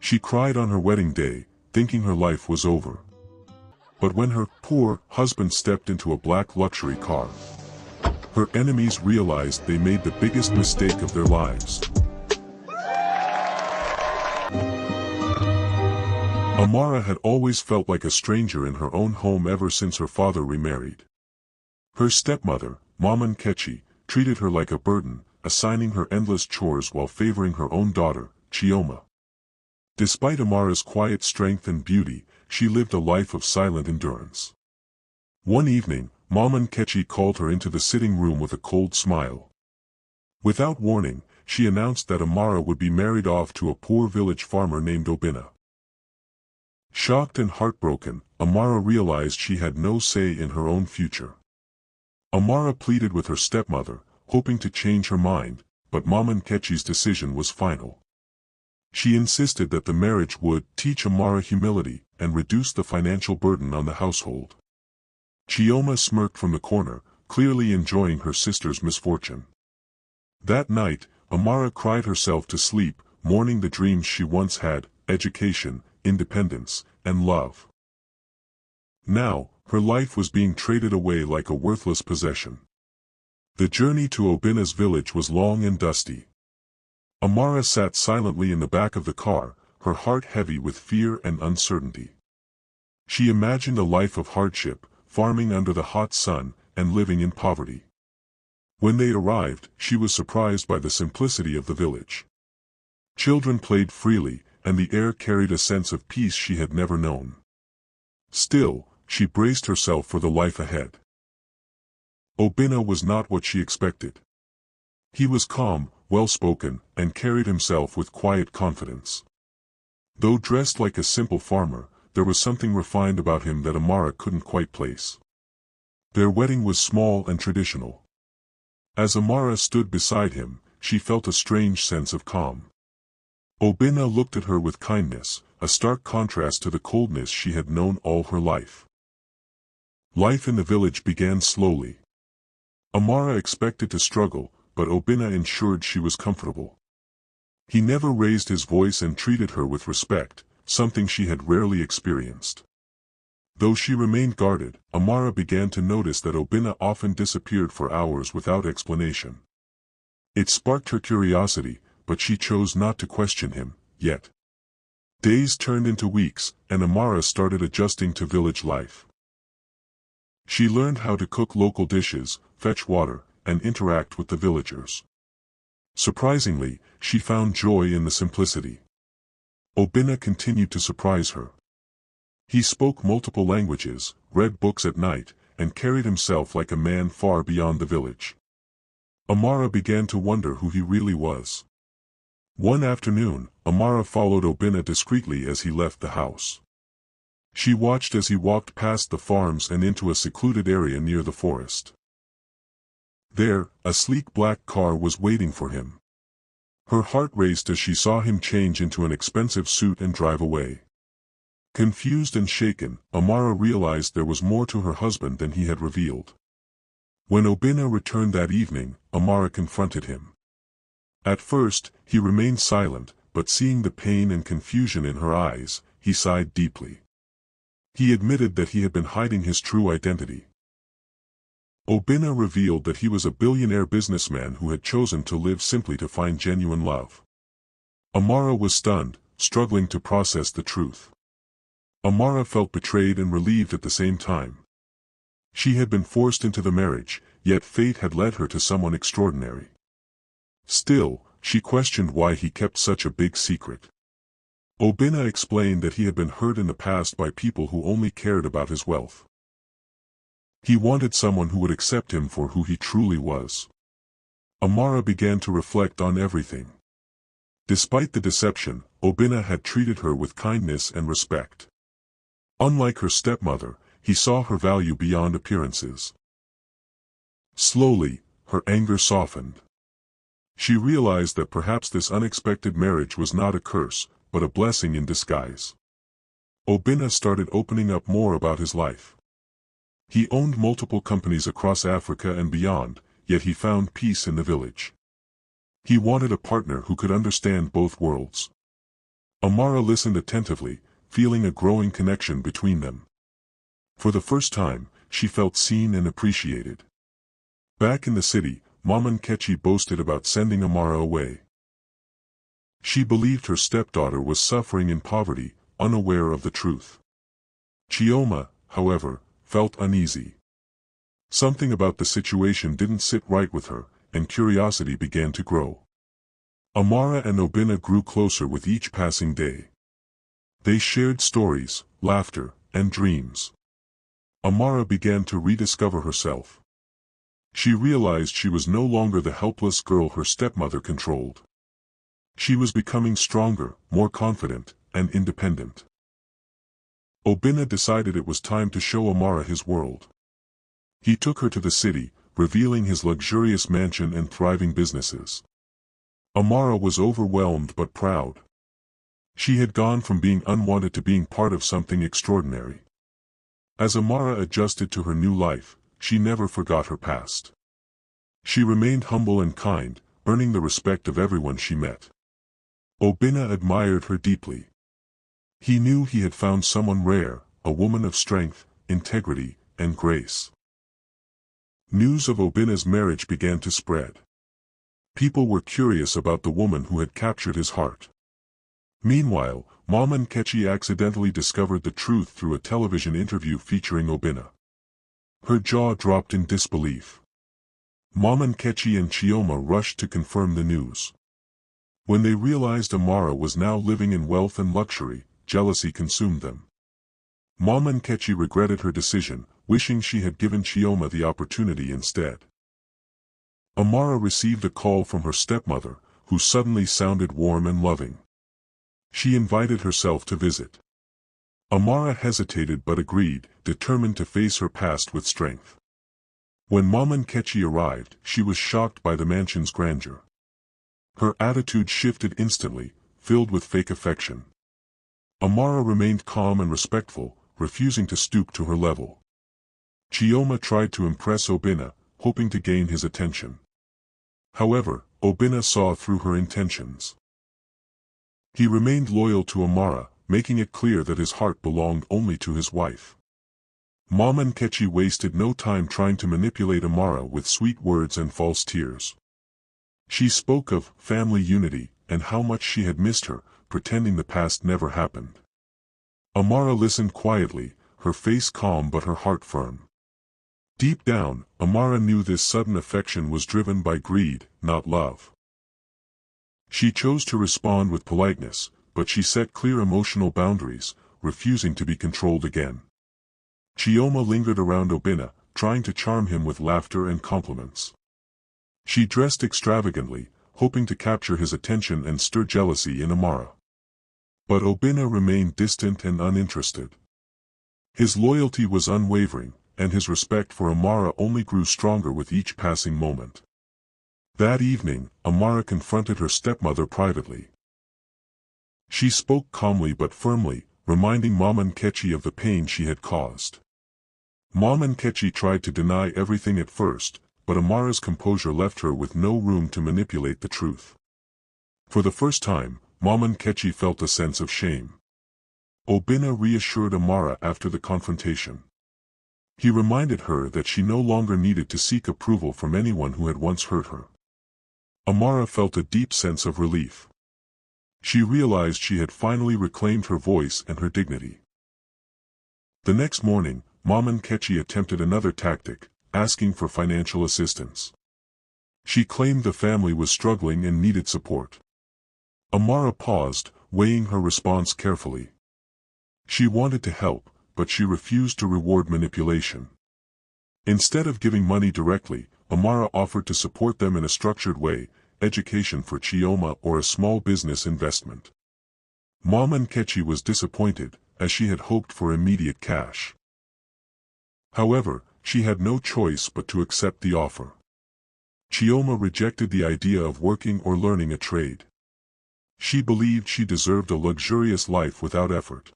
She cried on her wedding day, thinking her life was over. But when her poor husband stepped into a black luxury car, her enemies realized they made the biggest mistake of their lives. Amara had always felt like a stranger in her own home ever since her father remarried. Her stepmother, Mama Nkechi, treated her like a burden, assigning her endless chores while favoring her own daughter, Chioma. Despite Amara's quiet strength and beauty, she lived a life of silent endurance. One evening, Mama Nkechi called her into the sitting room with a cold smile. Without warning, she announced that Amara would be married off to a poor village farmer named Obinna. Shocked and heartbroken, Amara realized she had no say in her own future. Amara pleaded with her stepmother, hoping to change her mind, but Mama Nkechi's decision was final. She insisted that the marriage would teach Amara humility and reduce the financial burden on the household. Chioma smirked from the corner, clearly enjoying her sister's misfortune. That night, Amara cried herself to sleep, mourning the dreams she once had: education, independence, and love. Now, her life was being traded away like a worthless possession. The journey to Obinna's village was long and dusty. Amara sat silently in the back of the car, her heart heavy with fear and uncertainty. She imagined a life of hardship, farming under the hot sun, and living in poverty. When they arrived, she was surprised by the simplicity of the village. Children played freely, and the air carried a sense of peace she had never known. Still, she braced herself for the life ahead. Obinna was not what she expected. He was calm, well-spoken, and carried himself with quiet confidence. Though dressed like a simple farmer, there was something refined about him that Amara couldn't quite place. Their wedding was small and traditional. As Amara stood beside him, she felt a strange sense of calm. Obinna looked at her with kindness, a stark contrast to the coldness she had known all her life. Life in the village began slowly. Amara expected to struggle, but Obinna ensured she was comfortable. He never raised his voice and treated her with respect, something she had rarely experienced. Though she remained guarded, Amara began to notice that Obinna often disappeared for hours without explanation. It sparked her curiosity, but she chose not to question him, yet. Days turned into weeks, and Amara started adjusting to village life. She learned how to cook local dishes, fetch water, and interact with the villagers. Surprisingly, she found joy in the simplicity. Obinna continued to surprise her. He spoke multiple languages, read books at night, and carried himself like a man far beyond the village. Amara began to wonder who he really was. One afternoon, Amara followed Obinna discreetly as he left the house. She watched as he walked past the farms and into a secluded area near the forest. There, a sleek black car was waiting for him. Her heart raced as she saw him change into an expensive suit and drive away. Confused and shaken, Amara realized there was more to her husband than he had revealed. When Obinna returned that evening, Amara confronted him. At first, he remained silent, but seeing the pain and confusion in her eyes, he sighed deeply. He admitted that he had been hiding his true identity. Obinna revealed that he was a billionaire businessman who had chosen to live simply to find genuine love. Amara was stunned, struggling to process the truth. Amara felt betrayed and relieved at the same time. She had been forced into the marriage, yet fate had led her to someone extraordinary. Still, she questioned why he kept such a big secret. Obinna explained that he had been hurt in the past by people who only cared about his wealth. He wanted someone who would accept him for who he truly was. Amara began to reflect on everything. Despite the deception, Obinna had treated her with kindness and respect. Unlike her stepmother, he saw her value beyond appearances. Slowly, her anger softened. She realized that perhaps this unexpected marriage was not a curse, but a blessing in disguise. Obinna started opening up more about his life. He owned multiple companies across Africa and beyond, yet he found peace in the village. He wanted a partner who could understand both worlds. Amara listened attentively, feeling a growing connection between them. For the first time, she felt seen and appreciated. Back in the city, Mama Nkechi boasted about sending Amara away. She believed her stepdaughter was suffering in poverty, unaware of the truth. Chioma, however, felt uneasy. Something about the situation didn't sit right with her, and curiosity began to grow. Amara and Obinna grew closer with each passing day. They shared stories, laughter, and dreams. Amara began to rediscover herself. She realized she was no longer the helpless girl her stepmother controlled. She was becoming stronger, more confident, and independent. Obinna decided it was time to show Amara his world. He took her to the city, revealing his luxurious mansion and thriving businesses. Amara was overwhelmed but proud. She had gone from being unwanted to being part of something extraordinary. As Amara adjusted to her new life, she never forgot her past. She remained humble and kind, earning the respect of everyone she met. Obinna admired her deeply. He knew he had found someone rare, a woman of strength, integrity, and grace. News of Obinna's marriage began to spread. People were curious about the woman who had captured his heart. Meanwhile, Mama Nkechi accidentally discovered the truth through a television interview featuring Obinna. Her jaw dropped in disbelief. Mama Nkechi and Chioma rushed to confirm the news. When they realized Amara was now living in wealth and luxury, jealousy consumed them. Mama Nkechi regretted her decision, wishing she had given Chioma the opportunity instead. Amara received a call from her stepmother, who suddenly sounded warm and loving. She invited herself to visit. Amara hesitated but agreed, determined to face her past with strength. When Mama Nkechi arrived, she was shocked by the mansion's grandeur. Her attitude shifted instantly, filled with fake affection. Amara remained calm and respectful, refusing to stoop to her level. Chioma tried to impress Obinna, hoping to gain his attention. However, Obinna saw through her intentions. He remained loyal to Amara, making it clear that his heart belonged only to his wife. Mama Nkechi wasted no time trying to manipulate Amara with sweet words and false tears. She spoke of family unity and how much she had missed her, pretending the past never happened. Amara listened quietly, her face calm but her heart firm. Deep down, Amara knew this sudden affection was driven by greed, not love. She chose to respond with politeness, but she set clear emotional boundaries, refusing to be controlled again. Chioma lingered around Obinna, trying to charm him with laughter and compliments. She dressed extravagantly, hoping to capture his attention and stir jealousy in Amara. But Obinna remained distant and uninterested. His loyalty was unwavering, and his respect for Amara only grew stronger with each passing moment. That evening, Amara confronted her stepmother privately. She spoke calmly but firmly, reminding Mama Nkechi of the pain she had caused. Mama Nkechi tried to deny everything at first, but Amara's composure left her with no room to manipulate the truth. For the first time, Mama Nkechi felt a sense of shame. Obinna reassured Amara after the confrontation. He reminded her that she no longer needed to seek approval from anyone who had once hurt her. Amara felt a deep sense of relief. She realized she had finally reclaimed her voice and her dignity. The next morning, Mama Nkechi attempted another tactic, asking for financial assistance. She claimed the family was struggling and needed support. Amara paused, weighing her response carefully. She wanted to help, but she refused to reward manipulation. Instead of giving money directly, Amara offered to support them in a structured way, education for Chioma or a small business investment. Mama Nkechi was disappointed, as she had hoped for immediate cash. However, she had no choice but to accept the offer. Chioma rejected the idea of working or learning a trade. She believed she deserved a luxurious life without effort.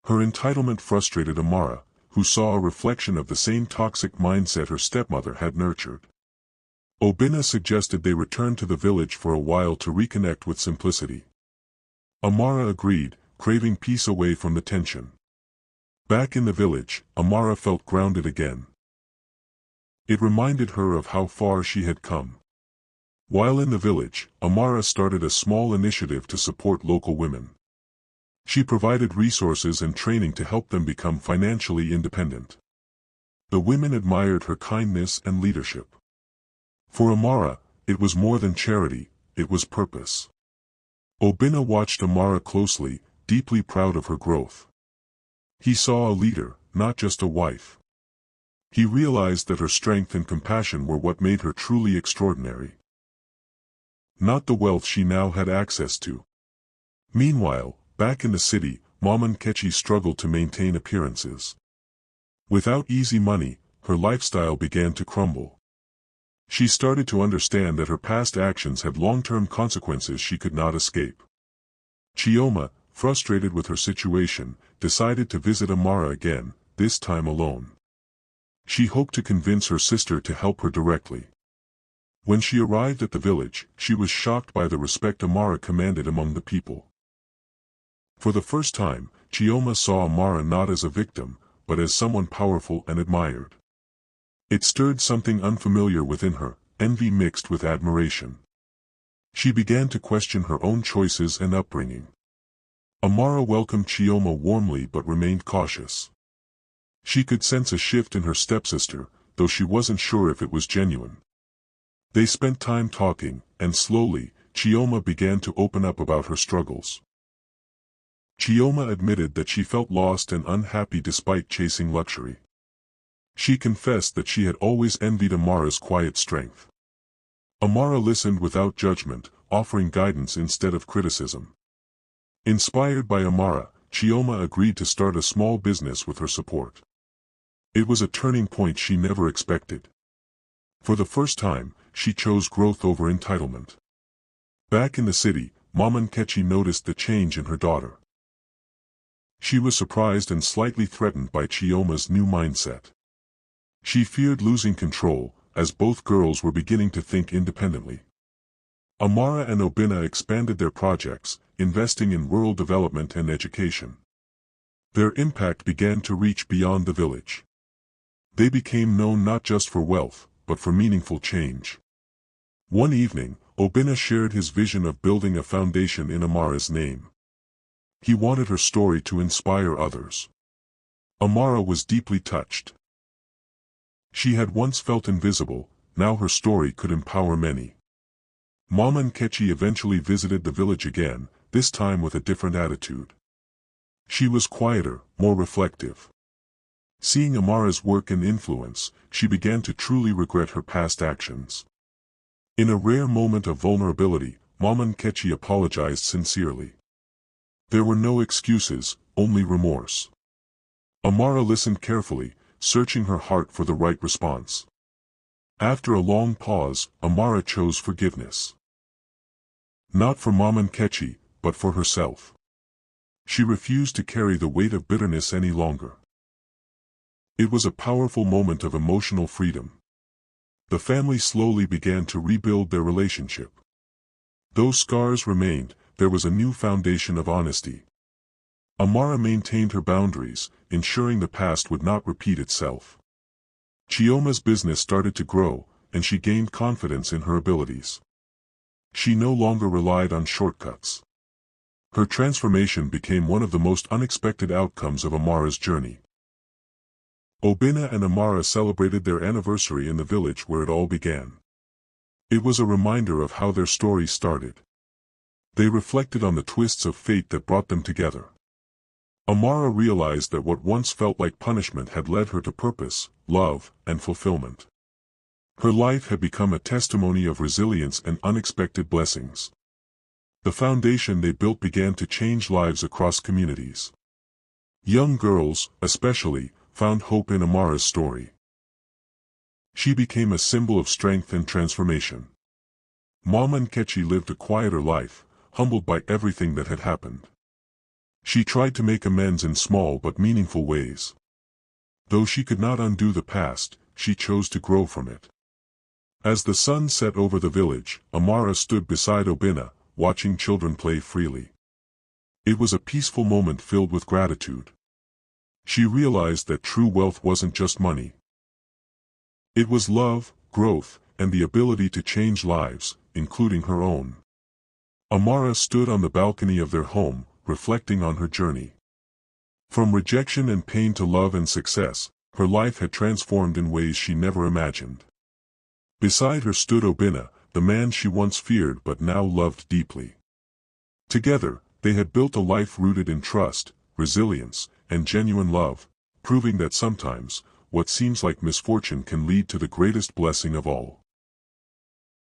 Her entitlement frustrated Amara, who saw a reflection of the same toxic mindset her stepmother had nurtured. Obinna suggested they return to the village for a while to reconnect with simplicity. Amara agreed, craving peace away from the tension. Back in the village, Amara felt grounded again. It reminded her of how far she had come. While in the village, Amara started a small initiative to support local women. She provided resources and training to help them become financially independent. The women admired her kindness and leadership. For Amara, it was more than charity, it was purpose. Obinna watched Amara closely, deeply proud of her growth. He saw a leader, not just a wife. He realized that her strength and compassion were what made her truly extraordinary. Not the wealth she now had access to. Meanwhile, back in the city, Mama Nkechi struggled to maintain appearances. Without easy money, her lifestyle began to crumble. She started to understand that her past actions had long-term consequences she could not escape. Chioma, frustrated with her situation, decided to visit Amara again, this time alone. She hoped to convince her sister to help her directly. When she arrived at the village, she was shocked by the respect Amara commanded among the people. For the first time, Chioma saw Amara not as a victim, but as someone powerful and admired. It stirred something unfamiliar within her, envy mixed with admiration. She began to question her own choices and upbringing. Amara welcomed Chioma warmly but remained cautious. She could sense a shift in her stepsister, though she wasn't sure if it was genuine. They spent time talking, and slowly, Chioma began to open up about her struggles. Chioma admitted that she felt lost and unhappy despite chasing luxury. She confessed that she had always envied Amara's quiet strength. Amara listened without judgment, offering guidance instead of criticism. Inspired by Amara, Chioma agreed to start a small business with her support. It was a turning point she never expected. For the first time, she chose growth over entitlement. Back in the city, Mama Nkechi noticed the change in her daughter. She was surprised and slightly threatened by Chioma's new mindset. She feared losing control, as both girls were beginning to think independently. Amara and Obinna expanded their projects, investing in rural development and education. Their impact began to reach beyond the village. They became known not just for wealth, but for meaningful change. One evening, Obinna shared his vision of building a foundation in Amara's name. He wanted her story to inspire others. Amara was deeply touched. She had once felt invisible, now her story could empower many. Mama Nkechi eventually visited the village again, this time with a different attitude. She was quieter, more reflective. Seeing Amara's work and influence, she began to truly regret her past actions. In a rare moment of vulnerability, Mama Nkechi apologized sincerely. There were no excuses, only remorse. Amara listened carefully, searching her heart for the right response. After a long pause, Amara chose forgiveness. Not for Mama Nkechi, but for herself. She refused to carry the weight of bitterness any longer. It was a powerful moment of emotional freedom. The family slowly began to rebuild their relationship. Though scars remained, there was a new foundation of honesty. Amara maintained her boundaries, ensuring the past would not repeat itself. Chioma's business started to grow, and she gained confidence in her abilities. She no longer relied on shortcuts. Her transformation became one of the most unexpected outcomes of Amara's journey. Obinna and Amara celebrated their anniversary in the village where it all began. It was a reminder of how their story started. They reflected on the twists of fate that brought them together. Amara realized that what once felt like punishment had led her to purpose, love, and fulfillment. Her life had become a testimony of resilience and unexpected blessings. The foundation they built began to change lives across communities. Young girls, especially, found hope in Amara's story. She became a symbol of strength and transformation. Mama Nkechi lived a quieter life, humbled by everything that had happened. She tried to make amends in small but meaningful ways. Though she could not undo the past, she chose to grow from it. As the sun set over the village, Amara stood beside Obinna, watching children play freely. It was a peaceful moment filled with gratitude. She realized that true wealth wasn't just money. It was love, growth, and the ability to change lives, including her own. Amara stood on the balcony of their home, reflecting on her journey. From rejection and pain to love and success, her life had transformed in ways she never imagined. Beside her stood Obinna, the man she once feared but now loved deeply. Together, they had built a life rooted in trust, resilience, and genuine love, proving that sometimes, what seems like misfortune can lead to the greatest blessing of all.